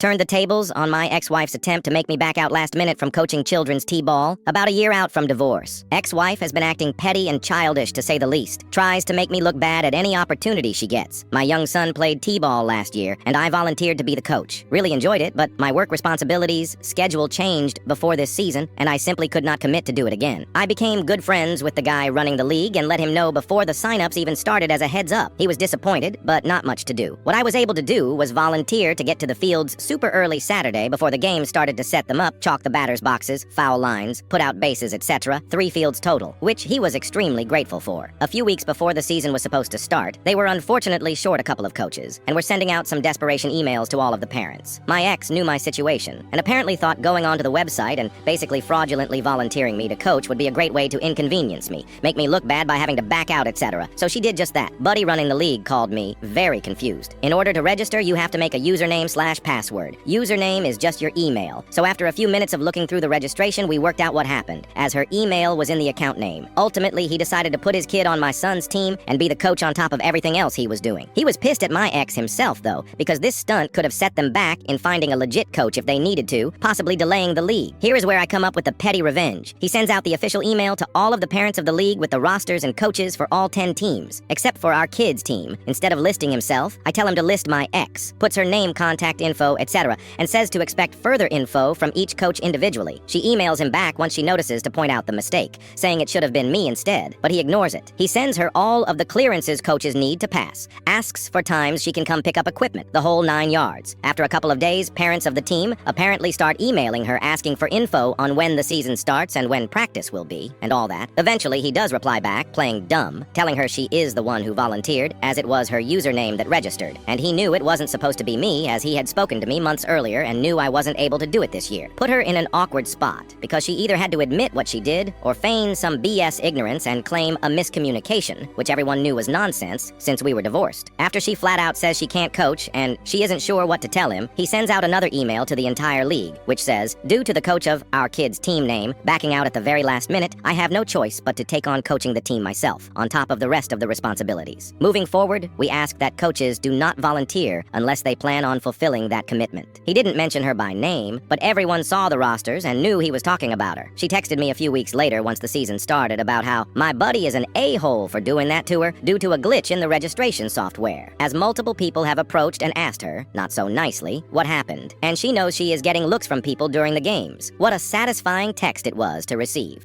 Turned the tables on my ex-wife's attempt to make me back out last minute from coaching children's t-ball, about a year out from divorce. Ex-wife has been acting petty and childish, to say the least. Tries to make me look bad at any opportunity she gets. My young son played t-ball last year, and I volunteered to be the coach. Really enjoyed it, but my work responsibilities, schedule changed before this season, and I simply could not commit to do it again. I became good friends with the guy running the league and let him know before the signups even started as a heads up. He was disappointed, but not much to do. What I was able to do was volunteer to get to the fields super early Saturday before the game started to set them up, chalk the batters' boxes, foul lines, put out bases, etc. 3 fields total, which he was extremely grateful for. A few weeks before the season was supposed to start, they were unfortunately short a couple of coaches, and were sending out some desperation emails to all of the parents. My ex knew my situation, and apparently thought going onto the website and basically fraudulently volunteering me to coach would be a great way to inconvenience me, make me look bad by having to back out, etc. So she did just that. Buddy running the league called me very confused. In order to register, you have to make a username/password. Username is just your email. So after a few minutes of looking through the registration, we worked out what happened, as her email was in the account name. Ultimately, he decided to put his kid on my son's team and be the coach on top of everything else he was doing. He was pissed at my ex himself, though, because this stunt could have set them back in finding a legit coach if they needed to, possibly delaying the league. Here is where I come up with the petty revenge. He sends out the official email to all of the parents of the league with the rosters and coaches for all 10 teams, except for our kids' team. Instead of listing himself, I tell him to list my ex, puts her name, contact info, etc., and says to expect further info from each coach individually. She emails him back once she notices to point out the mistake, saying it should have been me instead, but he ignores it. He sends her all of the clearances coaches need to pass, asks for times she can come pick up equipment, the whole 9 yards. After a couple of days, parents of the team apparently start emailing her asking for info on when the season starts and when practice will be, and all that. Eventually, he does reply back, playing dumb, telling her she is the one who volunteered, as it was her username that registered, and he knew it wasn't supposed to be me, as he had spoken to me months earlier and knew I wasn't able to do it this year. Put her in an awkward spot, because she either had to admit what she did, or feign some BS ignorance and claim a miscommunication, which everyone knew was nonsense, since we were divorced. After she flat out says she can't coach, and she isn't sure what to tell him, he sends out another email to the entire league, which says, due to the coach of our kid's team name backing out at the very last minute, I have no choice but to take on coaching the team myself, on top of the rest of the responsibilities. Moving forward, we ask that coaches do not volunteer unless they plan on fulfilling that commitment. He didn't mention her by name, but everyone saw the rosters and knew he was talking about her. She texted me a few weeks later once the season started about how my buddy is an a-hole for doing that to her due to a glitch in the registration software, as multiple people have approached and asked her, not so nicely, what happened, and she knows she is getting looks from people during the games. What a satisfying text it was to receive.